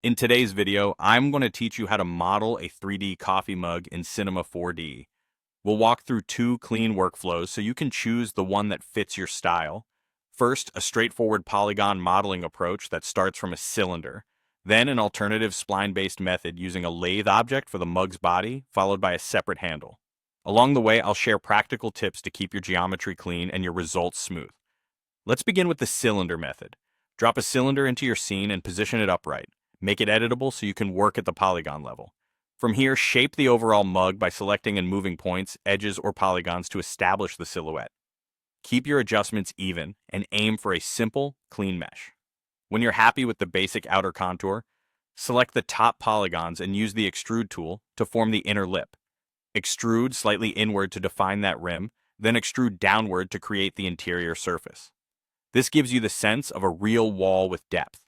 In today's video, I'm going to teach you how to model a 3D coffee mug in Cinema 4D. We'll walk through two clean workflows so you can choose the one that fits your style. First, a straightforward polygon modeling approach that starts from a cylinder. Then an alternative spline-based method using a lathe object for the mug's body, followed by a separate handle. Along the way, I'll share practical tips to keep your geometry clean and your results smooth. Let's begin with the cylinder method. Drop a cylinder into your scene and position it upright. Make it editable so you can work at the polygon level. From here, shape the overall mug by selecting and moving points, edges, or polygons to establish the silhouette. Keep your adjustments even and aim for a simple, clean mesh. When you're happy with the basic outer contour, select the top polygons and use the extrude tool to form the inner lip. Extrude slightly inward to define that rim, then extrude downward to create the interior surface. This gives you the sense of a real wall with depth.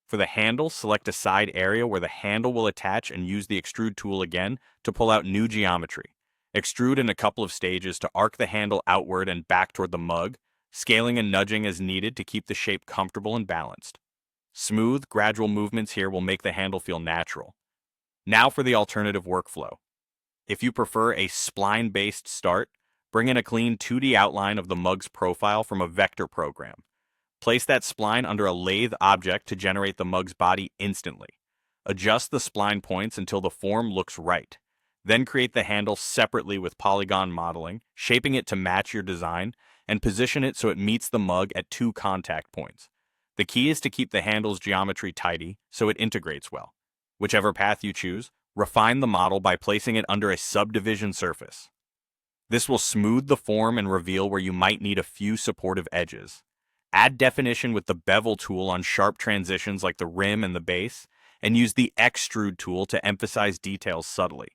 For the handle, select a side area where the handle will attach and use the extrude tool again to pull out new geometry. Extrude in a couple of stages to arc the handle outward and back toward the mug, scaling and nudging as needed to keep the shape comfortable and balanced. Smooth, gradual movements here will make the handle feel natural. Now for the alternative workflow. If you prefer a spline-based start, bring in a clean 2D outline of the mug's profile from a vector program. Place that spline under a lathe object to generate the mug's body instantly. Adjust the spline points until the form looks right. Then create the handle separately with polygon modeling, shaping it to match your design, and position it so it meets the mug at two contact points. The key is to keep the handle's geometry tidy so it integrates well. Whichever path you choose, refine the model by placing it under a subdivision surface. This will smooth the form and reveal where you might need a few supportive edges. Add definition with the bevel tool on sharp transitions like the rim and the base, and use the extrude tool to emphasize details subtly.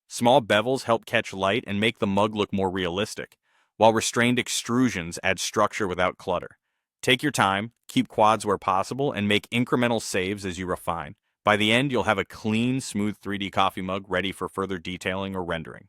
Small bevels help catch light and make the mug look more realistic, while restrained extrusions add structure without clutter. Take your time, keep quads where possible, and make incremental saves as you refine. By the end, you'll have a clean, smooth 3D coffee mug ready for further detailing or rendering.